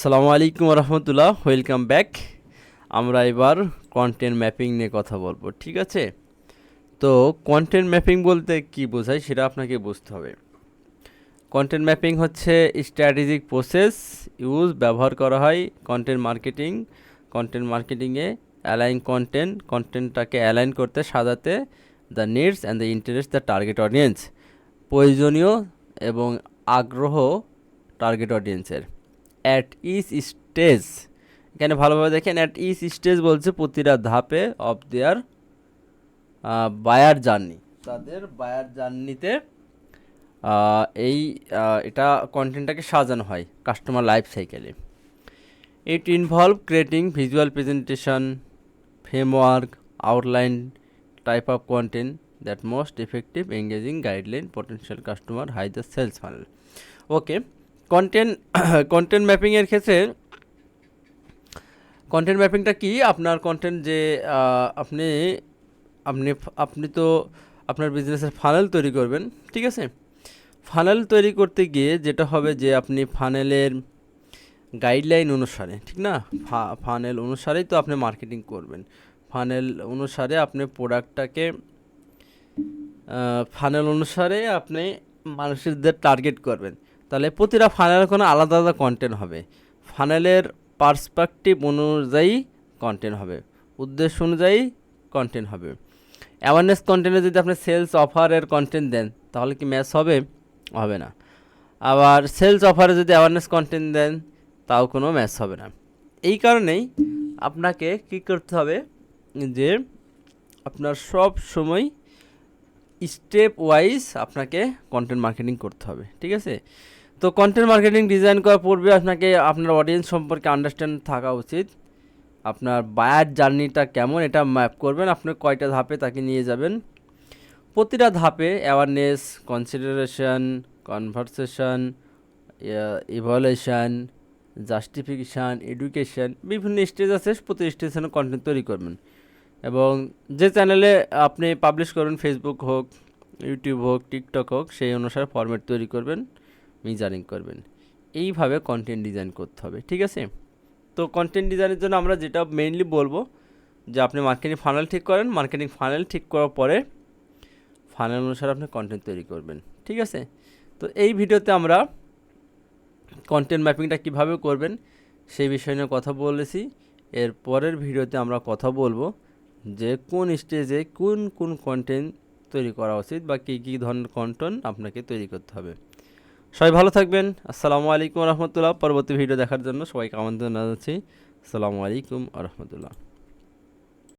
আসসালামু আলাইকুম রহমতুল্লাহ, welcome back. আমরা এবার কন্টেন্ট ম্যাপিং নিয়ে কথা বলবো, ঠিক আছে? তো কন্টেন্ট ম্যাপিং বলতে কি বোঝায় সেটা আপনাকে বুঝতে হবে। কন্টেন্ট ম্যাপিং হচ্ছে স্ট্র্যাটেজিক প্রসেস ব্যবহার করা হয় কন্টেন্ট মার্কেটিংয়ে কন্টেন্টটাকে অ্যালাইন করতে, সাজাতে the needs and the interest the target audience, প্রয়োজনীয় এবং আগ্রহ টার্গেট অডিয়েন্সের। অ্যাট ইচ স্টেজ, এখানে ভালোভাবে দেখেন, অ্যাট ইচ স্টেজ বলছে প্রতিটা ধাপে অফ দেয়ার বায়ার জার্নি, তাদের বায়ার জার্নিতে এটা কন্টেন্টটাকে সাজানো হয় কাস্টমার লাইফ সাইকেলে। It involve creating visual presentation, framework, outline type of content that most effective engaging guideline potential customer high the sales funnel. Okay, content ম্যাপিংয়ের ক্ষেত্রে কন্টেন্ট ম্যাপিংটা কি? আপনার কন্টেন্ট যে আপনি আপনি আপনি তো আপনার বিজনেসের ফানেল তৈরি করবেন, ঠিক আছে? ফানেল তৈরি করতে গিয়ে যেটা হবে যে আপনি ফানেলের গাইডলাইন অনুসারে, ঠিক না, ফানেল অনুসারেই তো আপনি মার্কেটিং করবেন। ফানেল অনুসারে আপনি প্রোডাক্টটাকে ফানেল অনুসারে আপনি মানুষদের টার্গেট করবেন। তাহলে প্রতিটা ফানেলের কোনো আলাদা আলাদা কন্টেন্ট হবে, ফানেলের পার্সপেক্টিভ অনুযায়ী কন্টেন্ট হবে, উদ্দেশ্য অনুযায়ী কন্টেন্ট হবে। অ্যাওয়ারনেস কন্টেন্টে যদি আপনি সেলস অফারের কন্টেন্ট দেন তাহলে কি ম্যাচ হবে? হবে না। আবার সেলস অফারে যদি অ্যাওয়ারনেস কন্টেন্ট দেন তাও কোনো ম্যাচ হবে না। এই কারণেই আপনাকে কী করতে হবে যে আপনার সব সময় স্টেপ ওয়াইজ আপনাকে কন্টেন্ট মার্কেটিং করতে হবে, ঠিক আছে? তো কন্টেন্ট মার্কেটিং ডিজাইন করার পূর্বে আপনাকে আপনার অডিয়েন্স সম্পর্কে আন্ডারস্ট্যান্ড থাকা উচিত। আপনার বায়ার জার্নিটা কেমন এটা ম্যাপ করবেন, আপনি কয়টা ধাপে তাকে নিয়ে যাবেন। প্রতিটা ধাপে awareness, consideration, conversation, evaluation, justification, education, বিভিন্ন স্টেজ আছে, প্রতি স্টেশনে কন্টেন্ট তৈরি করবেন। এবং যে চ্যানেলে আপনি পাবলিশ করবেন, ফেসবুক হোক, ইউটিউব হোক, টিকটক হোক, সেই অনুসারে ফরম্যাট তৈরি করবেন, মিজারিং করবেন। এইভাবে কন্টেন্ট ডিজাইন করতে হবে, ঠিক আছে? তো কন্টেন্ট ডিজাইনের জন্য আমরা যেটা মেইনলি বলবো যে আপনি মার্কেটিং ফানেল ঠিক করেন, মার্কেটিং ফানেল ঠিক করার পরে ফানেল অনুসারে আপনি কন্টেন্ট তৈরি করবেন, ঠিক আছে? তো এই ভিডিওতে আমরা কন্টেন্ট ম্যাপিংটা কীভাবে করবেন সেই বিষয় নিয়ে কথা বলেছি। এর পরের ভিডিওতে আমরা কথা বলবো যে কোন স্টেজে কোন কন্টেন্ট তৈরি করা উচিত বা কী ধরনের কন্টেন্ট আপনাকে তৈরি করতে হবে। সবাই ভালো থাকবেন। আসসালামু আলাইকুম রহমতুল্লাহ। পরবর্তী ভিডিও দেখার জন্য সবাইকে আমন্ত্রণ জানাচ্ছি। আসসালামু আলাইকুম রহমতুল্লাহ।